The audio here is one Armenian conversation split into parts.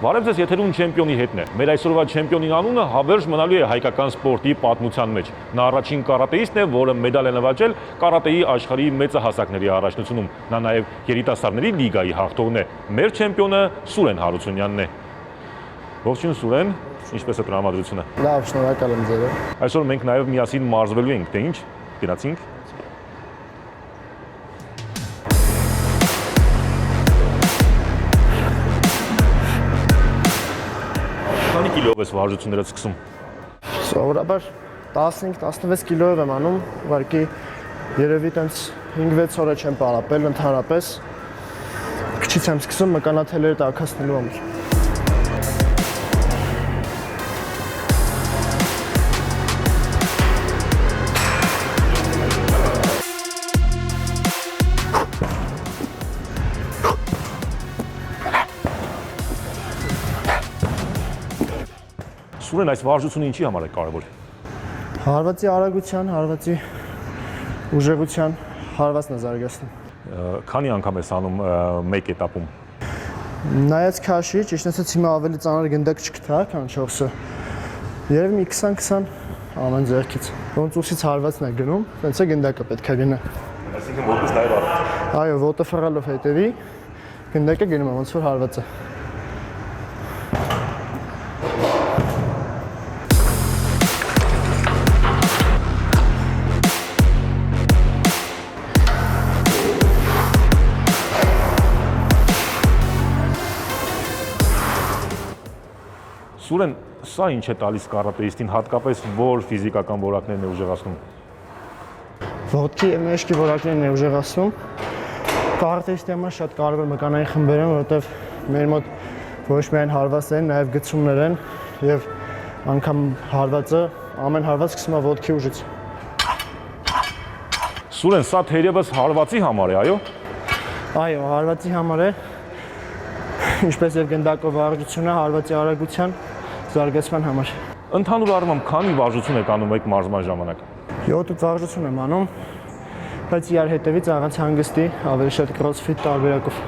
Բարև ձեզ, եթերում չեմպիոնի հետն է։ Մեր այսօրվա չեմպիոնի անունը հավերժ մնալու է հայկական սպորտի պատմության մեջ։ Նա առաջին կարատեիստն է, որը մեդալ է նվաճել կարատեի աշխարհի մեծահասակների առաջնությունում։ Նա նաև երիտասարդների լիգայի հաղթողն է։ Մեր չեմպիոնը Սուրեն Հարությունյանն է։ Ողջույն Սուրեն, ինչպես է տրամադրությունը։ Լավ, շնորհակալ եմ ձեզ։ Այսօր մենք նաև միասին մարզվելու ենք, թե ինչ, գնացինք։ Քանի կիլոյով ես վարժությունները սկսում։ Սովորաբար 15-16 կիլոյով եմ անում, ուղղակի երևի տենց 5-6 օր չեմ պարապել ընդհանրապես։ Քիչից եմ սկսում մկանաթելերը տաքացնելու համար։ Սուրեն, այս վարժությունը ինչի համար է կարևոր։ Հարվածի արագության, հարվածի ուժեղության, հարվածն է զարգացնում։ Քանի անգամ ես անում մեկ էտապում։ Նայած քաշի, ճիշտ ասած հիմա ավելի ծանր գնդակ չկթա, քան չորսը։ Երևի մի 20-20 ամեն ձեռքից։ Ոնց ուսից հարվածն է գնում, տենց է գնդակը պետք է գնա։ Այսինքն ոտս նաև առած։ Այո, ոտը ֆռալով հետևի, գնդակը գնում է ոնց որ հարված է։ Սուրեն, սա ինչ է տալիս կարատեիստին, հատկապես որ ֆիզիկական որակներն է ուժեղացնում։ Ոտքի և մեջքի որակներն է ուժեղացնում։ Կարատեիստի համար շատ կարևոր մկանային խմբեր են, որովհետև մեր մոտ ոչ միայն հարված են, նաև գցումներ են և անգամ հարվածը, ամեն հարված սկսում է ոտքի ուժից։ Սուրեն, սա թերևս հարվածի համար է, այո։ Այո, հարվածի համար է, ինչպես և գնդակով վարժությունը, հարվածի արագության զարգացման համար։ Ընդհանուր առմամբ քանի վարժություն եք անում եք մարզման ժամանակ։ 7 վարժություն եմ անում, բայց իրար հետևից առանց հանգստի, ավելի շատ կրոսֆիտ տարբերակով։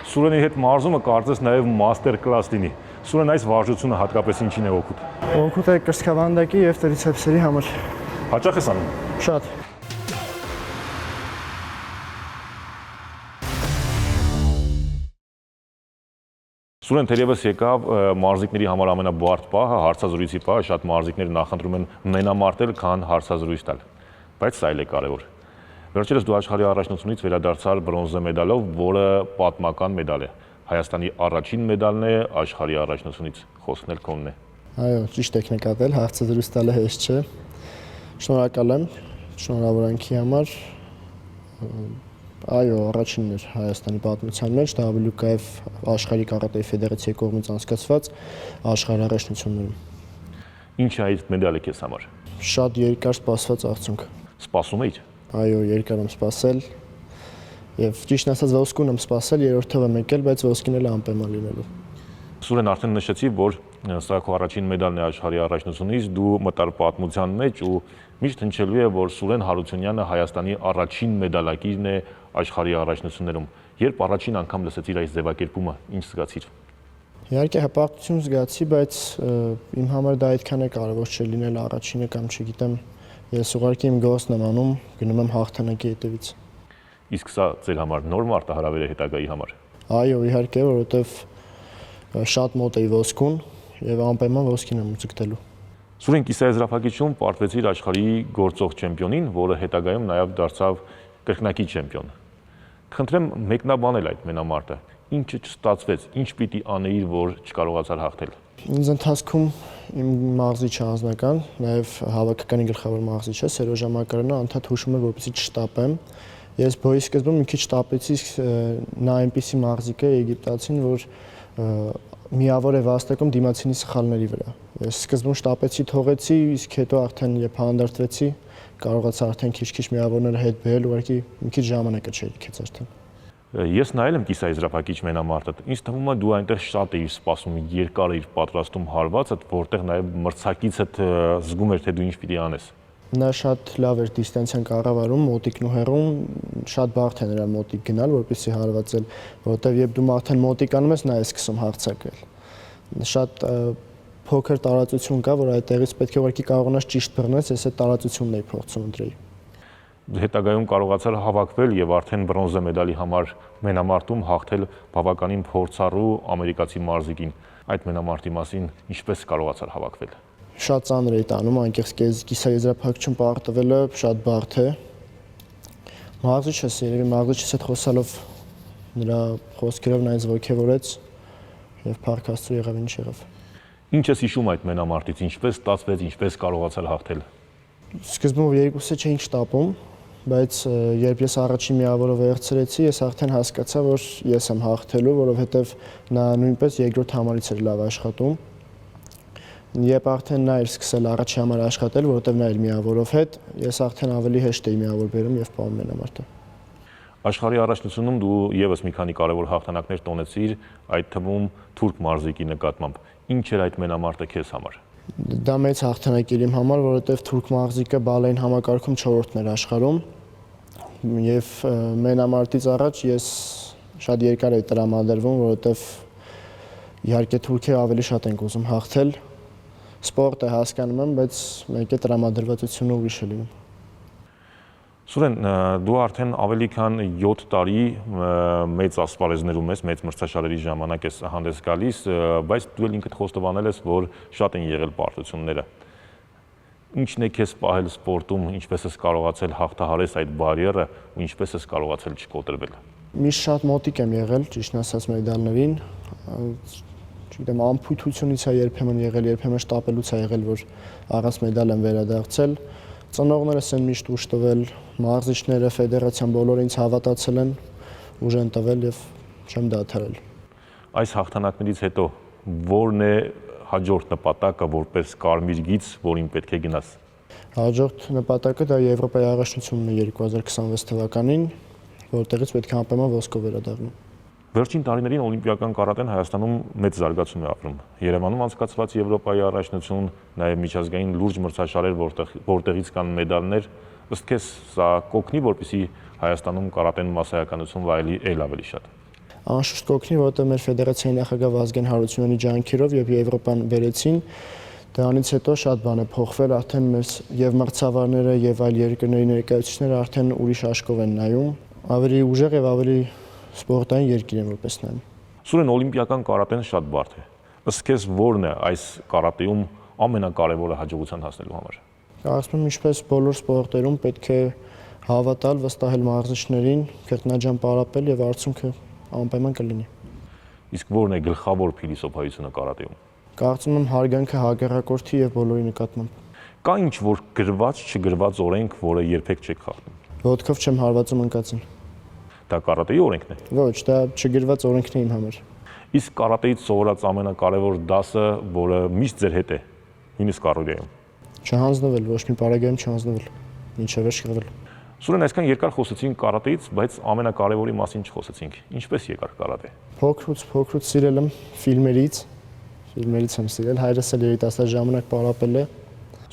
Սուրենի հետ մարզումը կարծես նաև մաստեր կլաս լինի։ Սուրեն, այս վարժությունը հատկապես ինչին է օգուտ։ Օգուտ է կրծքավանդակի և տրիցեպսերի համար։ Հաճախ ես անում։ Շատ։ Սուրեն, թերևս եկավ մարզիկների համար ամենաբարդ պահը, հարցազրույցի պահը, շատ մարզիկներ նախընտրում են մենամարտել, քան հարցազրույց տալ։ Բայց սա էլ է կարևոր։ Վերջերս դու աշխարհի առաջնությունից վերադարձար բրոնզե մեդալով, որը պատմական մեդալ է։ Հայաստանի առաջին մեդալն է աշխարհի առաջնությունից, խոսքն էլ քոնն է։ Այո, ճիշտ եք նկատել, հարցազրույց տալը հեշտ չէ։ Շնորհակալ եմ շնորհավորանքի համար։ Այո, առաջինն էր Հայաստանի պատմության մեջ, դա WKF աշխարհի կարատեի ֆեդերացիայի կողմից անցկացված աշխարհի առաջնություններում։ Ինչ է այդ մեդալը քեզ համար։ Շատ երկար սպասված արդյունք։ Սպասում էիր։ Այո, երկար եմ սպասել և ճիշտն ասած ոսկուն եմ սպասել, երրորդով եմ եկել, բայց ոսկին էլ անպայման լինելու։ Սուրեն, արդեն նշեցի, որ սա քո առաջին մեդալն է աշխարհի առաջնությունից, դու մտար պատմության մեջ ու միշտ հնչելու է, որ Սուրեն Հարությունյանը Հայաստանի առաջին մեդալակիրն է աշխարհի առաջնություններում։ Երբ առաջին անգամ լսեցիր այս ձևակերպումը, ինչ զգացիր։ Իհարկե հպարտություն զգացի, բայց իմ համար դա այդքան է կարևոր չէ լինել առաջինը կամ չգիտեմ, ես ուղղակի իմ գործն եմ անում, գնում եմ հաղթանակի հետևից։ Իսկ սա ձեր համար նոր մարտահրավեր է հետագայի համար։ Այո, իհարկե, որովհետև շատ մոտ էի ոսկուն եւ անպայման ոսկին եմ ձգտելու։ Սուրեն, կիսաեզրափակիչում պարտվեցիր աշխարհի գործող չեմպիոնին, որը հետագայում նաև դարձավ կրկնակի չեմպիոն։ Խնդրեմ մեկնաբանել այդ մենամարտը։ ինչը չստացվեց, ինչ պիտի անեիր, որ չկարողացար հաղթել։ Ինձ ընթացքում իմ մաղզիչը անձնական, նաև հավաքականի գլխավոր մաղզիչը Սերոժ Մակարյանը անդադ հուշում էր, որպեսզի չշտապեմ։ Ես բոյի սկզբում մի քիչ շտապեցի, նա այնպիսի մաղզիկ է եգիպտացին, որ միավոր է վաստակում դիմացինի սխալների վրա։ Ես սկզբում շտապեցի, թողեցի, իսկ հետո արդեն երբ հանդարտվեցի, կարողացա արդեն քիչ-քիչ միավորները հետ բերել, ուղղակի մի քիչ ժամանակը չերիքեց արդեն։ Ես նայել եմ կիսաեզրափակիչ մենամարտը։ Ինձ թվում է դու այնտեղ շատ էիր սպասում, երկար էիր պատրաստում հարվածդ, որտեղ նաև մրցակիցդ զգում էր, թե դու ինչ պիտի անես։ Նա շատ լավ էր դիստանցիան կառավարում, մոտիկն ու հեռուն, շատ բարդ է նրան մոտիկ գնալ, որպեսզի հարվածել, որովհետև երբ դու արդեն մոտիկ անում ես, նա է սկսում հարձակվել։ Շատ փոքր տարածություն կա, որ այդտեղից պետք է ուղղակի կարողանաս ճիշտ բռնես, ես այդ տարածությունն էի փորձում ընտրել։ Հետագայում կարողացար հավաքվել եւ արդեն բրոնզե մեդալի համար մենամարտում հաղթել բավականին փորձառու ամերիկացի մարզիկին։ Այդ մենամարտի մասին ինչպես կարողացար հավաքվել։ Շատ ծանր էի տանում, անկեղծ կիսաեզրափակչում պարտվելը շատ բարդ է։ Մաղզիչս, երևի մաղզիչս հետ խոսալով նրա խոսքերով նա ինձ ոգևորեց եւ փառք Աստծո եղավ ինչ եղավ։ Ինչ ես հիշում այդ մենամարտից, ինչպես ստացվեց, ինչպես կարողացար հաղթել։ Սկզբում երկուսը չէինք շտապում, բայց երբ ես առաջին միավորը վերցրեցի, ես արդեն հասկացա, որ ես եմ հաղթելու, որովհետեւ նա նույնպես երկրորդ համարից էր լավ աշխատում։ Երբ արդեն նա էր սկսել առաջի համար աշխատել, որովհետև նա էր միավորով հետ, ես արդեն ավելի հեշտ էի միավոր բերում եւ պահում մենամարտը։ Աշխարհի առաջնությունում դու եւս մի քանի կարևոր հաղթանակներ տոնեցիր, այդ թվում թուրք մարզիկի նկատմամբ։ Ինչ էր այդ մենամարտը քեզ համար։ Դա մեծ հաղթանակ էր իմ համար, որովհետև թուրք մարզիկը բալային համակարգում 4-րդն էր աշխարհում եւ մենամարտից առաջ ես շատ երկար էի տրամադրվում, որովհետև իհարկե թուրքերը ավելի շատ են ուզում հաղթել։ Սպորտ է հասկանում եմ, բայց մեկ է տրամադրվածությունը ուրիշ է լինում։ Սուրեն, դու արդեն ավելի քան 7 տարի մեծ ասպարեզներում ես, մեծ մրցաշարերի ժամանակ ես հանդես գալիս, բայց դու էլ ինքդ խոստովանել ես, որ շատ են եղել պարտությունները։ Ինչն է քեզ պահել սպորտում, ինչպես ես կարողացել հաղթահարել այդ բարիերը ու ինչպես ես կարողացել չկոտրվել։ Միշտ շատ մոտիկ եմ եղել, ճիշտն ասած մեդալներին, չգիտեմ, ամփոփությունից է երբեմն եղել, երբեմն շտապելուց է եղել, որ առանց մեդալ եմ վերադարձել։ Ծնողներս են միշտ ուժ տվել, մարզիչները, ֆեդերացիան բոլորը ինձ հավատացել են, ուժ են տվել եւ չեմ դադարել։ Այս հաղթանակներից հետո ո՞րն է հաջորդ նպատակը որպես կարմիր գիծ, որին պետք է գնաս։ Հաջորդ նպատակը դա Եվրոպայի առաջնությունն է 2026 թվականին, որտեղից պետք է անպայման ոսկով վերադառնամ։ Վերջին տարիներին օլիմպիական կարատեն Հայաստանում մեծ զարգացում է ապրում։ Երևանում անցկացված Եվրոպայի առաջնություն, նաև միջազգային լուրջ մրցաշարեր, որտեղից կան մեդալներ, ըստ քեզ սա կօգնի, որպեսզի Հայաստանում կարատեն մասսայականություն վայելի էլ ավելի շատ։ Անշուշտ կօգնի, որովհետև մեր ֆեդերացիայի նախագահ Վազգեն Հարությունյանի ջանքերով եւ Եվրոպան վերեցին, դրանից հետո շատ բան է փոխվել, արդեն մեր եւ մրցավարները եւ այլ երկրների ներկայացուցիչները արդեն ուրիշ աշկով են նայում, ավելի ուժեղ եւ ավելի սպորտային երկիր են որպես նայում։ Սուրեն, օլիմպիական կարատեն շատ բարդ է։ Ըստ քեզ ո՞րն է այս կարատեում ամենակարևորը հաջողության հասնելու համար։ Կարծում եմ, ինչպես բոլոր սպորտերում պետք է հավատալ, վստահել մարզիչներին, քրտնաջան պարապել եւ արդյունքը անպայման կլինի։ Իսկ ո՞րն է գլխավոր փիլիսոփայությունը կարատեում։ Կարծում եմ հարգանքը հակառակորդի եւ բոլորի նկատմամբ։ Կա ինչ որ գրված, չգրված օրենք, որը երբեք չեք խախտում։ Ոտքով չեմ հարվածում ընկածին։ Դա կարատեի օրենքն է։ Ոչ, դա չգրված օրենքն է իմ համար։ Իսկ կարատեից սովորած ամենակարևոր դասը, որը միշտ ձեր հետ է, նույնիսկ առօրյայում։ Չհանձնվել, ոչ մի պարագայում չհանձնվել, մինչև վերջ կղվել։ Սուրեն, այսքան երկար խոսեցինք կարատեից, բայց ամենակարևորի մասին չխոսեցինք։ Ինչպես եկար կարատե։ Փոքրուց սիրել եմ ֆիլմերից եմ սիրել, հայրս էլ երիտասարդ ժամանակ պարապել է։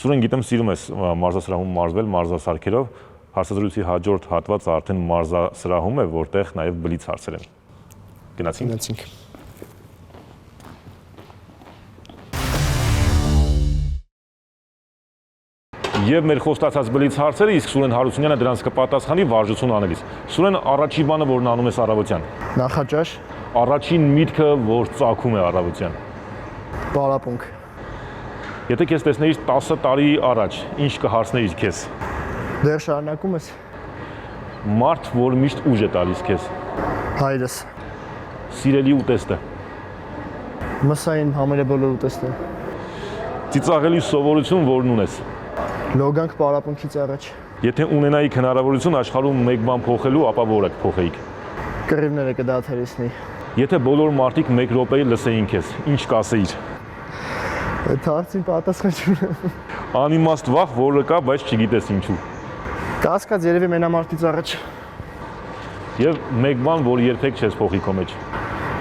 Սուրեն, գիտեմ սիրում ես մարզասրահում մարզվել, մարզասարքերով, հարցազրույցի հաջորդ հատվածը արդեն մարզասրահում է, որտեղ նաև բլից հարցեր են։ Գնացինք։ Եվ մեր խոստացած բլից հարցերը, իսկ Սուրեն Հարությունյանը դրանց կպատասխանի վարժություն անելիս։ Սուրեն, առաջին բանը, որն անում ես առավոտյան։ Նախաճաշ։ Առաջին միտքը, որ ծագում է առավոտյան։ Պարապմունք։ Եթե քեզ տեսնեիր 10 տարի առաջ, ինչ կհարցնեիր քեզ։ Դեռ շարունակում ես։ Մարդ, որ միշտ ուժ է տալիս քեզ։ Հայրս։ սիրելի ուտեստը։ Մսային համերը բոլոր ուտեստը։ Ծիծաղելի սովորություն, որն ունես։ Լոգանք պարապմունքից առաջ։ Եթե ունենայիք հնարավորություն աշխարհում մեկ բան փոխելու, ապա որը կփոխեիք։ Կռիվները կդադարեցնի։ Եթե բոլոր մարդիկ 1 րոպեի լսեին քեզ, ինչ կասեիր։ Այդ հարցին պատասխան չունեմ։ Անիմաստ վախ, որը կա, բայց չգիտես ինչու։ Կասկած երևի մենամարտից առաջ։ Եվ մեկ բան, որ երբեք չես փոխի քո մեջ։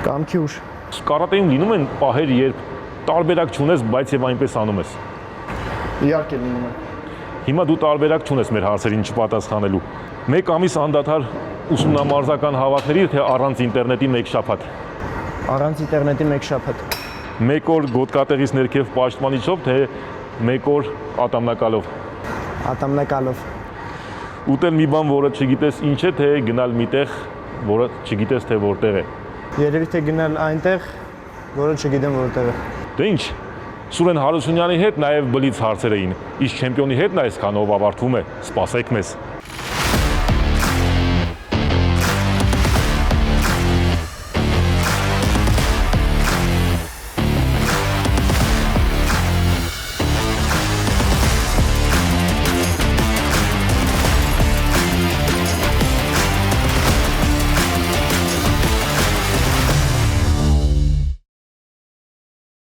Կամքի ուժ։ Կարատեում լինում են պահեր, երբ տարբերակ չունես, բայց եւ այնպես անում ես։ Իհարկե լինում է։ Հիմա դու տարբերակ չունես մեր հարցերին չպատասխանելու։ Մեկ ամիս անդադար ուսումնամարզական հավաքների, թե առանց ինտերնետի մեկ շաբաթ։ Առանց ինտերնետի մեկ շաբաթ։ Մեկ օր գոտկատեղից ներքև պաշտպանիչով, թե մեկ օր ատամնակալով։ Ատամնակալով։ Ուտել մի բան, որը չգիտես ինչ է, թե գնալ միտեղ, որը չգիտես թե որտեղ է։ Երևի թե գնալ այնտեղ, որը չգիտեմ որտեղ է։ Դե ինչ, Սուրեն Հարությունյանի հետ նաև բլից հարցեր էին, իսկ չեմպիոնի հետ նա այսքանով ավարտվում է, սպասեք մեզ։